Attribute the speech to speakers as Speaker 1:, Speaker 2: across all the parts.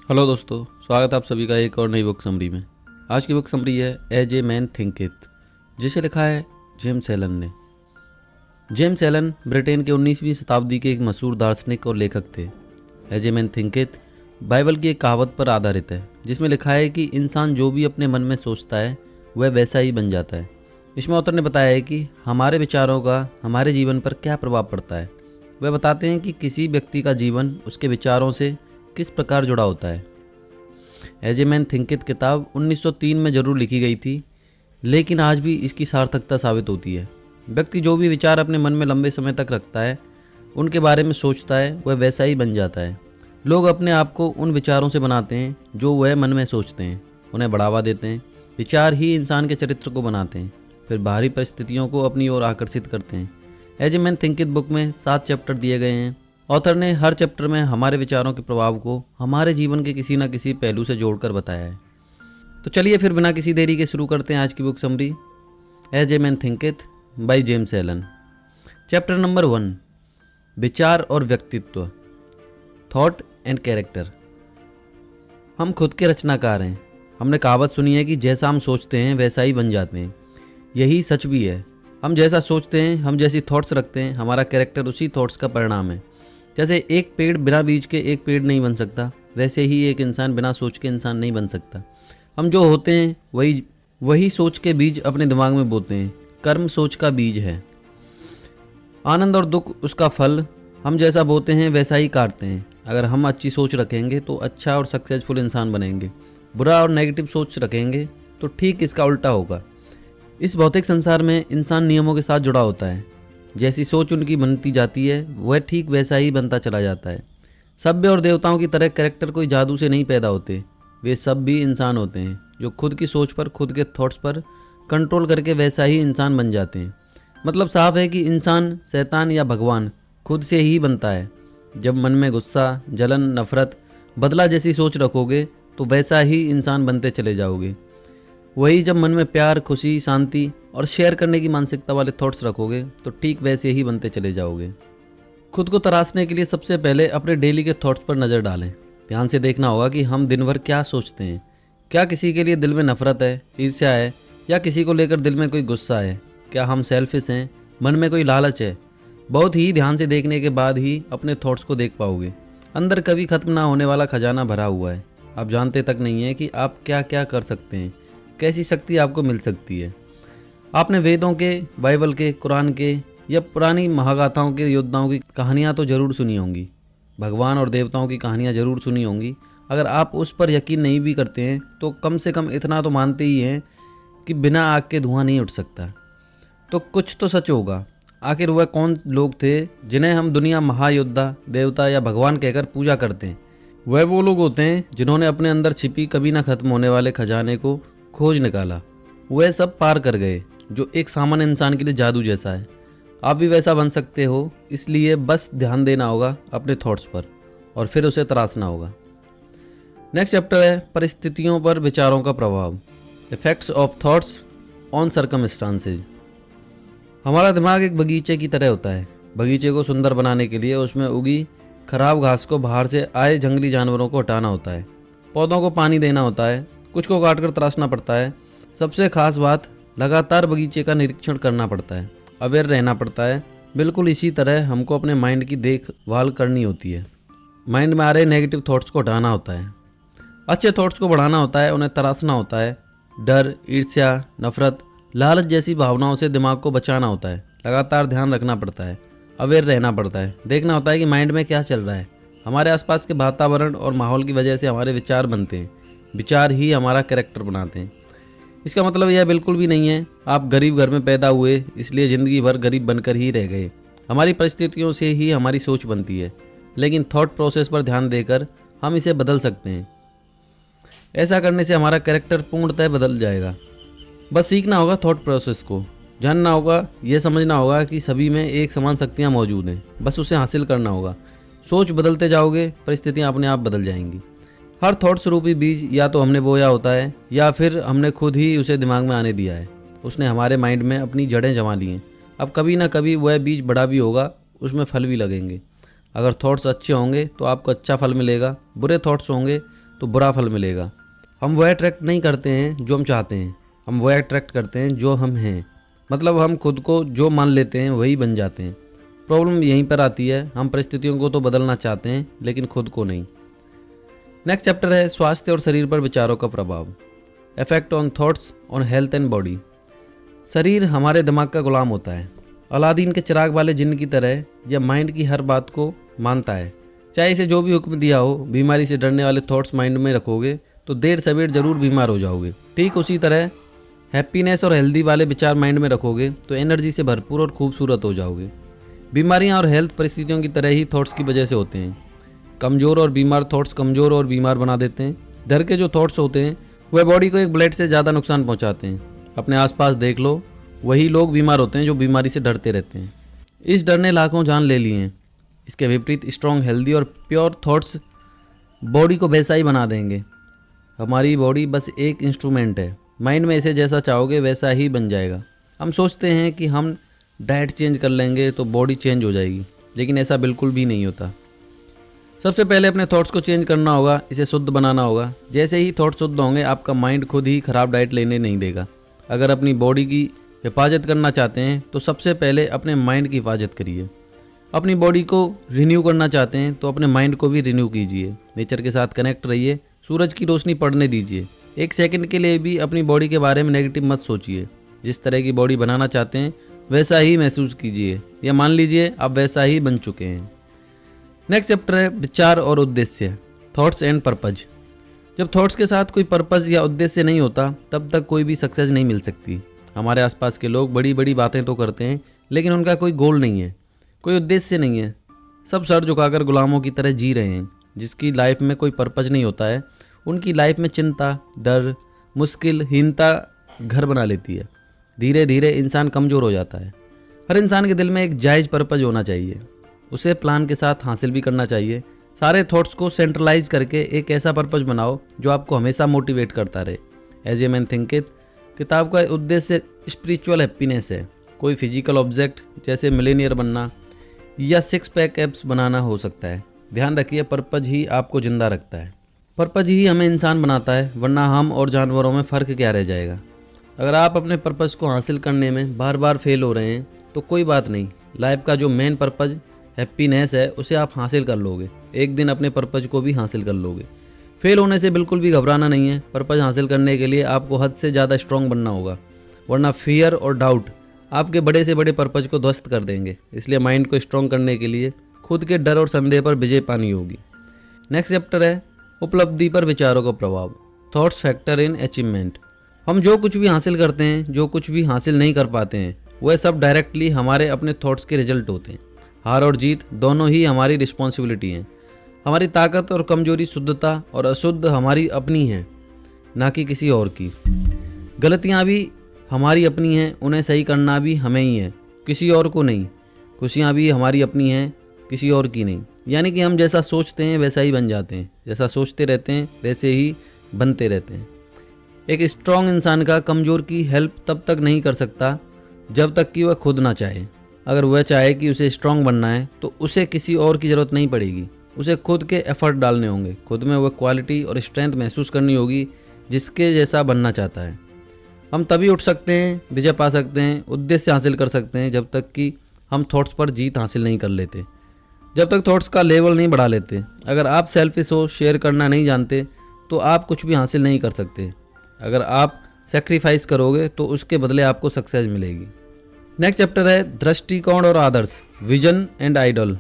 Speaker 1: Hello दोस्तों, स्वागत है आप सभी का एक और नई बुक समरी में। आज की बुक समरी है एज ए मैन थिंकिथ, जिसे लिखा है जेम्स एलन ने। जेम्स एलन ब्रिटेन के 19वीं शताब्दी के एक मशहूर दार्शनिक और लेखक थे। एज ए मैन थिंकिथ बाइबल की एक कहावत पर आधारित है, जिसमें लिखा है कि इंसान जो भी अपने मन में सोचता है वह वैसा ही बन जाता है। इसमें ऑथर ने बताया है कि हमारे विचारों का हमारे जीवन पर क्या प्रभाव पड़ता है। वह बताते हैं कि किसी व्यक्ति का जीवन उसके विचारों से किस प्रकार जुड़ा होता है। एज ए मैन थिंकिथ किताब 1903 में जरूर लिखी गई थी, लेकिन आज भी इसकी सार्थकता साबित होती है। व्यक्ति जो भी विचार अपने मन में लंबे समय तक रखता है, उनके बारे में सोचता है, वह वैसा ही बन जाता है। लोग अपने आप को उन विचारों से बनाते हैं जो वह मन में सोचते हैं, उन्हें बढ़ावा देते हैं। विचार ही इंसान के चरित्र को बनाते हैं, फिर बाहरी परिस्थितियों को अपनी ओर आकर्षित करते हैं। एज ए मैन थिंकिथ बुक में 7 चैप्टर दिए गए हैं। ऑथर ने हर चैप्टर में हमारे विचारों के प्रभाव को हमारे जीवन के किसी न किसी पहलू से जोड़कर बताया है। तो चलिए फिर बिना किसी देरी के शुरू करते हैं आज की book summary, as a man thinketh by James Allen. Chapter number 1, विचार और व्यक्तित्व, थॉट एंड कैरेक्टर। हम खुद के रचनाकार हैं। हमने कहावत सुनी है कि जैसा हम सोचते हैं वैसा ही बन जाते हैं। यही सच भी है। हम जैसा सोचते हैं, हम जैसी थॉट्स रखते हैं, हमारा कैरेक्टर उसी थॉट्स का परिणाम है। जैसे एक पेड़ बिना बीज के एक पेड़ नहीं बन सकता, वैसे ही एक इंसान बिना सोच के इंसान नहीं बन सकता। हम जो होते हैं वही सोच के बीज अपने दिमाग में बोते हैं। कर्म सोच का बीज है। आनंद और दुख उसका फल। हम जैसा बोते हैं वैसा ही काटते हैं। अगर हम अच्छी सोच रखेंगे तो अच्छा और सक्सेसफुल इंसान बनेंगे। बुरा और नेगेटिव सोच रखेंगे तो ठीक इसका उल्टा होगा। इस भौतिक संसार में इंसान नियमों के साथ जुड़ा होता है। जैसी सोच उनकी बनती जाती है वह ठीक वैसा ही बनता चला जाता है। सभ्य और देवताओं की तरह कैरेक्टर कोई जादू से नहीं पैदा होते। वे सब भी इंसान होते हैं जो खुद की सोच पर, खुद के थॉट्स पर कंट्रोल करके वैसा ही इंसान बन जाते हैं। मतलब साफ है कि इंसान शैतान या भगवान खुद से ही बनता है। जब मन में गुस्सा, जलन, नफरत, बदला जैसी सोच रखोगे तो वैसा ही इंसान बनते चले जाओगे। वही जब मन में प्यार, खुशी, शांति और शेयर करने की मानसिकता वाले थॉट्स रखोगे तो ठीक वैसे ही बनते चले जाओगे। खुद को तराशने के लिए सबसे पहले अपने डेली के थॉट्स पर नज़र डालें। ध्यान से देखना होगा कि हम दिन भर क्या सोचते हैं। क्या किसी के लिए दिल में नफरत है, ईर्ष्या है, या किसी को लेकर दिल में कोई गुस्सा है? क्या हम सेल्फिश हैं, मन में कोई लालच है? बहुत ही ध्यान से देखने के बाद ही अपने थॉट्स को देख पाओगे। अंदर कभी खत्म ना होने वाला खजाना भरा हुआ है। आप जानते तक नहीं है कि आप क्या क्या कर सकते हैं, कैसी शक्ति आपको मिल सकती है। आपने वेदों के, बाइबल के, कुरान के या पुरानी महागाथाओं के योद्धाओं की कहानियाँ तो ज़रूर सुनी होंगी। भगवान और देवताओं की कहानियाँ ज़रूर सुनी होंगी। अगर आप उस पर यकीन नहीं भी करते हैं तो कम से कम इतना तो मानते ही हैं कि बिना आग के धुआं नहीं उठ सकता। तो कुछ तो सच होगा। आखिर वह कौन लोग थे जिन्हें हम दुनिया महायोद्धा, देवता या भगवान कहकर पूजा करते हैं? वह वो लोग होते हैं जिन्होंने अपने अंदर छिपी कभी ना खत्म होने वाले खजाने को खोज निकाला। वह सब पार कर गए, जो एक सामान्य इंसान के लिए जादू जैसा है। आप भी वैसा बन सकते हो, इसलिए बस ध्यान देना होगा अपने थॉट्स पर और फिर उसे तराशना होगा। नेक्स्ट चैप्टर है परिस्थितियों पर विचारों का प्रभाव, effects of thoughts on circumstances. हमारा दिमाग एक बगीचे की तरह होता है। बगीचे को सुंदर बनाने के लिए उसमें उगी खराब घास को, बाहर से आए जंगली जानवरों को हटाना होता है, पौधों को पानी देना होता है, कुछ को काट कर तराशना पड़ता है। सबसे खास बात, लगातार बगीचे का निरीक्षण करना पड़ता है, अवेयर रहना पड़ता है। बिल्कुल इसी तरह हमको अपने माइंड की देखभाल करनी होती है। माइंड में आ रहे नेगेटिव थॉट्स को हटाना होता है, अच्छे थॉट्स को बढ़ाना होता है, उन्हें तराशना होता है। डर, ईर्ष्या, नफरत, लालच जैसी भावनाओं से दिमाग को बचाना होता है। लगातार ध्यान रखना पड़ता है, अवेयर रहना पड़ता है, देखना होता है कि माइंड में क्या चल रहा है। हमारे आसपास के वातावरण और माहौल की वजह से हमारे विचार बनते हैं। विचार ही हमारा कैरेक्टर बनाते हैं। इसका मतलब यह बिल्कुल भी नहीं है आप गरीब घर में पैदा हुए इसलिए ज़िंदगी भर गरीब बनकर ही रह गए। हमारी परिस्थितियों से ही हमारी सोच बनती है, लेकिन थॉट प्रोसेस पर ध्यान देकर हम इसे बदल सकते हैं। ऐसा करने से हमारा कैरेक्टर पूर्णतः बदल जाएगा। बस सीखना होगा थॉट प्रोसेस को, जानना होगा, यह समझना होगा कि सभी में एक समान शक्तियाँ मौजूद हैं। बस उसे हासिल करना होगा। सोच बदलते जाओगे, परिस्थितियाँ अपने आप बदल जाएंगी। हर थॉट्स रूपी बीज या तो हमने बोया होता है या फिर हमने खुद ही उसे दिमाग में आने दिया है। उसने हमारे माइंड में अपनी जड़ें जमा ली हैं। अब कभी ना कभी वह बीज बड़ा भी होगा, उसमें फल भी लगेंगे। अगर थॉट्स अच्छे होंगे तो आपको अच्छा फल मिलेगा, बुरे थॉट्स होंगे तो बुरा फल मिलेगा। हम वह अट्रैक्ट नहीं करते हैं जो हम चाहते हैं, हम वह अट्रैक्ट करते हैं जो हम हैं। मतलब हम खुद को जो मान लेते हैं वही बन जाते हैं। प्रॉब्लम यहीं पर आती है, हम परिस्थितियों को तो बदलना चाहते हैं लेकिन खुद को नहीं। नेक्स्ट चैप्टर है स्वास्थ्य और शरीर पर विचारों का प्रभाव, effect on thoughts on health and body. शरीर हमारे दिमाग का गुलाम होता है। अलादीन के चिराग वाले जिन्न की तरह यह माइंड की हर बात को मानता है, चाहे इसे जो भी हुक्म दिया हो। बीमारी से डरने वाले थॉट्स माइंड में रखोगे तो देर सवेर जरूर बीमार हो जाओगे। ठीक उसी तरह हैप्पीनेस और हेल्दी वाले विचार माइंड में रखोगे तो एनर्जी से भरपूर और खूबसूरत हो जाओगे। बीमारियां और हेल्थ परिस्थितियों की तरह ही थॉट्स की वजह से होते हैं। कमज़ोर और बीमार थॉट्स कमज़ोर और बीमार बना देते हैं। डर के जो थॉट्स होते हैं वह बॉडी को एक ब्लेड से ज़्यादा नुकसान पहुंचाते हैं। अपने आसपास देख लो, वही लोग बीमार होते हैं जो बीमारी से डरते रहते हैं। इस डर ने लाखों जान ले लिए हैं। इसके विपरीत स्ट्रॉन्ग, हेल्दी और प्योर थॉट्स बॉडी को वैसा ही बना देंगे। हमारी बॉडी बस एक इंस्ट्रूमेंट है। माइंड में इसे जैसा चाहोगे वैसा ही बन जाएगा। हम सोचते हैं कि हम डाइट चेंज कर लेंगे तो बॉडी चेंज हो जाएगी, लेकिन ऐसा बिल्कुल भी नहीं होता। सबसे पहले अपने थॉट्स को चेंज करना होगा, इसे शुद्ध बनाना होगा। जैसे ही थॉट्स शुद्ध होंगे आपका माइंड खुद ही खराब डाइट लेने नहीं देगा। अगर अपनी बॉडी की हिफाजत करना चाहते हैं तो सबसे पहले अपने माइंड की हिफाजत करिए। अपनी बॉडी को रिन्यू करना चाहते हैं तो अपने माइंड को भी रिन्यू कीजिए। नेचर के साथ कनेक्ट रहिए, सूरज की रोशनी पड़ने दीजिए। एक सेकंड के लिए भी अपनी बॉडी के बारे में नेगेटिव मत सोचिए। जिस तरह की बॉडी बनाना चाहते हैं वैसा ही महसूस कीजिए, या मान लीजिए आप वैसा ही बन चुके हैं। नेक्स्ट चैप्टर है विचार और उद्देश्य, थॉट्स एंड पर्पज। जब थॉट्स के साथ कोई पर्पज या उद्देश्य नहीं होता तब तक कोई भी सक्सेस नहीं मिल सकती। हमारे आसपास के लोग बड़ी बड़ी बातें तो करते हैं लेकिन उनका कोई गोल नहीं है, कोई उद्देश्य नहीं है। सब सर झुकाकर गुलामों की तरह जी रहे हैं। जिसकी लाइफ में कोई पर्पज नहीं होता है उनकी लाइफ में चिंता, डर, मुश्किल, हीनता घर बना लेती है। धीरे धीरे इंसान कमज़ोर हो जाता है। हर इंसान के दिल में एक जायज़ पर्पज होना चाहिए, उसे प्लान के साथ हासिल भी करना चाहिए। सारे थॉट्स को सेंट्रलाइज करके एक ऐसा पर्पज बनाओ जो आपको हमेशा मोटिवेट करता रहे। एज ए मैन थिंकेथ किताब का उद्देश्य स्पिरिचुअल हैप्पीनेस है। कोई फिजिकल ऑब्जेक्ट जैसे मिलेनियर बनना या 6 पैक एब्स बनाना हो सकता है। ध्यान रखिए, पर्पज ही आपको जिंदा रखता है। पर्पज ही हमें इंसान बनाता है, वरना हम और जानवरों में फ़र्क क्या रह जाएगा। अगर आप अपने पर्पज को हासिल करने में बार बार फेल हो रहे हैं तो कोई बात नहीं। लाइफ का जो मेन पर्पज हैप्पीनेस है उसे आप हासिल कर लोगे। एक दिन अपने पर्पज को भी हासिल कर लोगे। फेल होने से बिल्कुल भी घबराना नहीं है। पर्पज हासिल करने के लिए आपको हद से ज़्यादा स्ट्रॉन्ग बनना होगा, वरना फियर और डाउट आपके बड़े से बड़े पर्पज को ध्वस्त कर देंगे। इसलिए माइंड को स्ट्रॉन्ग करने के लिए खुद के डर और संदेह पर विजय पानी होगी। नेक्स्ट चैप्टर है उपलब्धि पर विचारों का प्रभाव, थॉट्स फैक्टर इन अचीवमेंट। हम जो कुछ भी हासिल करते हैं, जो कुछ भी हासिल नहीं कर पाते हैं, वह सब डायरेक्टली हमारे अपने थॉट्स के रिजल्ट होते हैं। हार और जीत दोनों ही हमारी रिस्पॉन्सिबिलिटी हैं। हमारी ताकत और कमजोरी, शुद्धता और अशुद्ध हमारी अपनी है, ना कि किसी और की। गलतियाँ भी हमारी अपनी हैं, उन्हें सही करना भी हमें ही है, किसी और को नहीं। खुशियाँ भी हमारी अपनी हैं, किसी और की नहीं। यानी कि हम जैसा सोचते हैं वैसा ही बन जाते हैं, जैसा सोचते रहते हैं वैसे ही बनते रहते हैं। एक स्ट्रॉन्ग इंसान का कमज़ोर की हेल्प तब तक नहीं कर सकता जब तक कि वह खुद ना चाहे। अगर वह चाहे कि उसे स्ट्रॉन्ग बनना है तो उसे किसी और की ज़रूरत नहीं पड़ेगी। उसे खुद के एफर्ट डालने होंगे, खुद में वह क्वालिटी और स्ट्रेंथ महसूस करनी होगी जिसके जैसा बनना चाहता है। हम तभी उठ सकते हैं, विजय पा सकते हैं, उद्देश्य हासिल कर सकते हैं जब तक कि हम थॉट्स पर जीत हासिल नहीं कर लेते, जब तक थॉट्स का लेवल नहीं बढ़ा लेते। अगर आप सेल्फिश हो, शेयर करना नहीं जानते तो आप कुछ भी हासिल नहीं कर सकते। अगर आप सेक्रीफाइस करोगे तो उसके बदले आपको सक्सेस मिलेगी। नेक्स्ट चैप्टर है दृष्टिकोण और आदर्श, विजन एंड आइडल।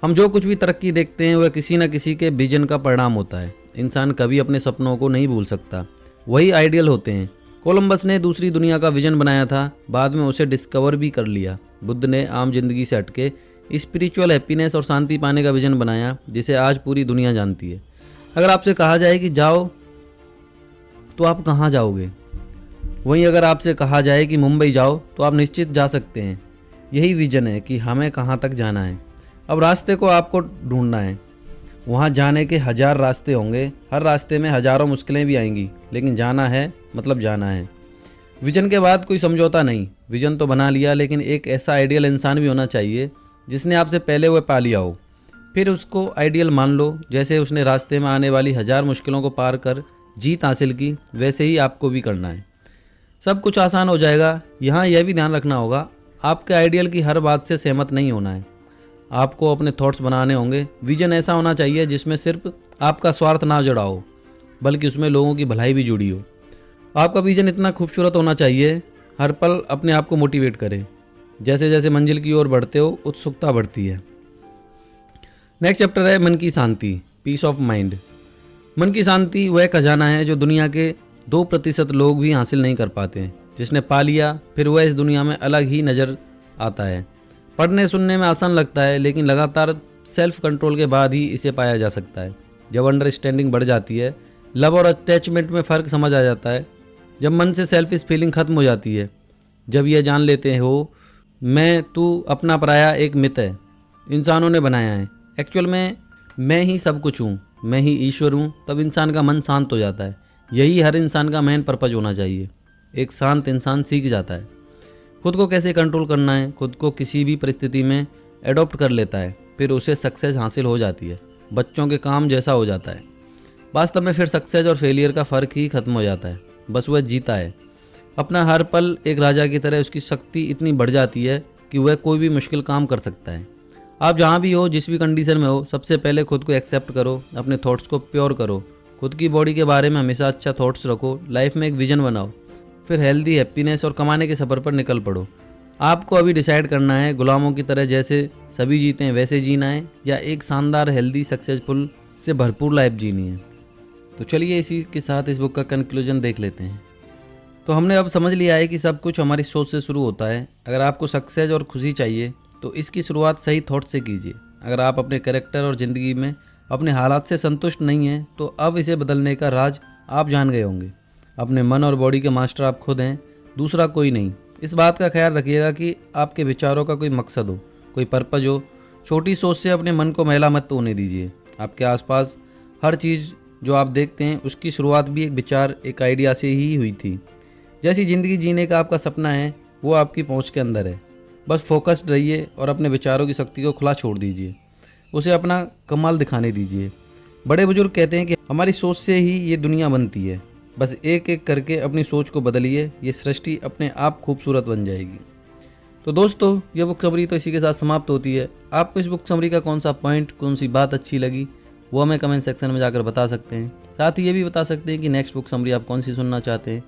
Speaker 1: हम जो कुछ भी तरक्की देखते हैं वह किसी न किसी के विजन का परिणाम होता है। इंसान कभी अपने सपनों को नहीं भूल सकता, वही आइडियल होते हैं। कोलंबस ने दूसरी दुनिया का विजन बनाया था, बाद में उसे डिस्कवर भी कर लिया। बुद्ध ने आम जिंदगी से हटके स्पिरिचुअल हैप्पीनेस और शांति पाने का विजन बनाया, जिसे आज पूरी दुनिया जानती है। अगर आपसे कहा जाए कि जाओ तो आप कहाँ जाओगे? वहीं अगर आपसे कहा जाए कि मुंबई जाओ तो आप निश्चित जा सकते हैं। यही विजन है कि हमें कहाँ तक जाना है। अब रास्ते को आपको ढूंढना है। वहाँ जाने के 1000 रास्ते होंगे, हर रास्ते में हज़ारों मुश्किलें भी आएंगी, लेकिन जाना है मतलब जाना है। विजन के बाद कोई समझौता नहीं। विजन तो बना लिया, लेकिन एक ऐसा आइडियल इंसान भी होना चाहिए जिसने आपसे पहले वह पा लिया हो। फिर उसको आइडियल मान लो। जैसे उसने रास्ते में आने वाली 1000 मुश्किलों को पार कर जीत हासिल की, वैसे ही आपको भी करना है। सब कुछ आसान हो जाएगा। यहाँ यह भी ध्यान रखना होगा, आपके आइडियल की हर बात से सहमत नहीं होना है। आपको अपने थॉट्स बनाने होंगे। विजन ऐसा होना चाहिए जिसमें सिर्फ आपका स्वार्थ ना जुड़ा हो, बल्कि उसमें लोगों की भलाई भी जुड़ी हो। आपका विजन इतना खूबसूरत होना चाहिए, हर पल अपने आप को मोटिवेट करे। जैसे जैसे मंजिल की ओर बढ़ते हो, उत्सुकता बढ़ती है। नेक्स्ट चैप्टर है मन की शांति, पीस ऑफ माइंड। मन की शांति वह खजाना है जो दुनिया के 2% लोग भी हासिल नहीं कर पाते हैं। जिसने पा लिया, फिर वह इस दुनिया में अलग ही नज़र आता है। पढ़ने सुनने में आसान लगता है, लेकिन लगातार सेल्फ कंट्रोल के बाद ही इसे पाया जा सकता है। जब अंडरस्टैंडिंग बढ़ जाती है, लव और अटैचमेंट में फ़र्क समझ आ जाता है। जब मन से सेल्फिश फीलिंग ख़त्म हो जाती है, जब यह जान लेते हो मैं, तू, अपना पराया एक मिथ है, इंसानों ने बनाया है। एक्चुअल में मैं ही सब कुछ हूँ, मैं ही ईश्वर हूँ। तब इंसान का मन शांत हो जाता है। यही हर इंसान का मेन पर्पज होना चाहिए। एक शांत इंसान सीख जाता है खुद को कैसे कंट्रोल करना है, खुद को किसी भी परिस्थिति में एडॉप्ट कर लेता है, फिर उसे सक्सेस हासिल हो जाती है। बच्चों के काम जैसा हो जाता है। वास्तव में फिर सक्सेस और फेलियर का फ़र्क ही खत्म हो जाता है। बस वह जीता है अपना हर पल एक राजा की तरह। उसकी शक्ति इतनी बढ़ जाती है कि वह कोई भी मुश्किल काम कर सकता है। आप जहाँ भी हो, जिस भी कंडीशन में हो, सबसे पहले खुद को एक्सेप्ट करो, अपने थॉट्स को प्योर करो, खुद की बॉडी के बारे में हमेशा अच्छा थॉट्स रखो, लाइफ में एक विजन बनाओ, फिर हेल्दी, हैप्पीनेस और कमाने के सफ़र पर निकल पड़ो। आपको अभी डिसाइड करना है, गुलामों की तरह जैसे सभी जीते हैं वैसे जीना है, या एक शानदार, हेल्दी, सक्सेसफुल से भरपूर लाइफ जीनी है। तो चलिए इसी के साथ इस बुक का कंक्लूजन देख लेते हैं। तो हमने अब समझ लिया है कि सब कुछ हमारी सोच से शुरू होता है। अगर आपको सक्सेस और खुशी चाहिए तो इसकी शुरुआत सही थॉट से कीजिए। अगर आप अपने कैरेक्टर और ज़िंदगी में अपने हालात से संतुष्ट नहीं हैं तो अब इसे बदलने का राज आप जान गए होंगे। अपने मन और बॉडी के मास्टर आप खुद हैं, दूसरा कोई नहीं। इस बात का ख्याल रखिएगा कि आपके विचारों का कोई मकसद हो, कोई पर्पज हो। छोटी सोच से अपने मन को मैला मत होने दीजिए। आपके आसपास हर चीज़ जो आप देखते हैं उसकी शुरुआत भी एक विचार, एक आइडिया से ही हुई थी। जैसी ज़िंदगी जीने का आपका सपना है वो आपकी पहुंच के अंदर है। बस फोकस्ड रहिए और अपने विचारों की शक्ति को खुला छोड़ दीजिए, उसे अपना कमाल दिखाने दीजिए। बड़े बुजुर्ग कहते हैं कि हमारी सोच से ही ये दुनिया बनती है। बस एक एक करके अपनी सोच को बदलिए, ये सृष्टि अपने आप खूबसूरत बन जाएगी। तो दोस्तों, ये बुक समरी तो इसी के साथ समाप्त होती है। आपको इस बुक समरी का कौन सा पॉइंट, कौन सी बात अच्छी लगी वो हमें कमेंट सेक्शन में जाकर बता सकते हैं। साथ ही ये भी बता सकते हैं कि नेक्स्ट बुक समरी आप कौन सी सुनना चाहते हैं।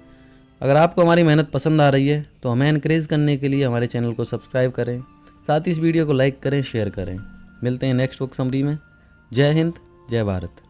Speaker 1: अगर आपको हमारी मेहनत पसंद आ रही है तो हमें एनकरेज करने के लिए हमारे चैनल को सब्सक्राइब करें, साथ ही इस वीडियो को लाइक करें, शेयर करें। मिलते हैं नेक्स्ट बुक समरी में। जय हिंद, जय भारत।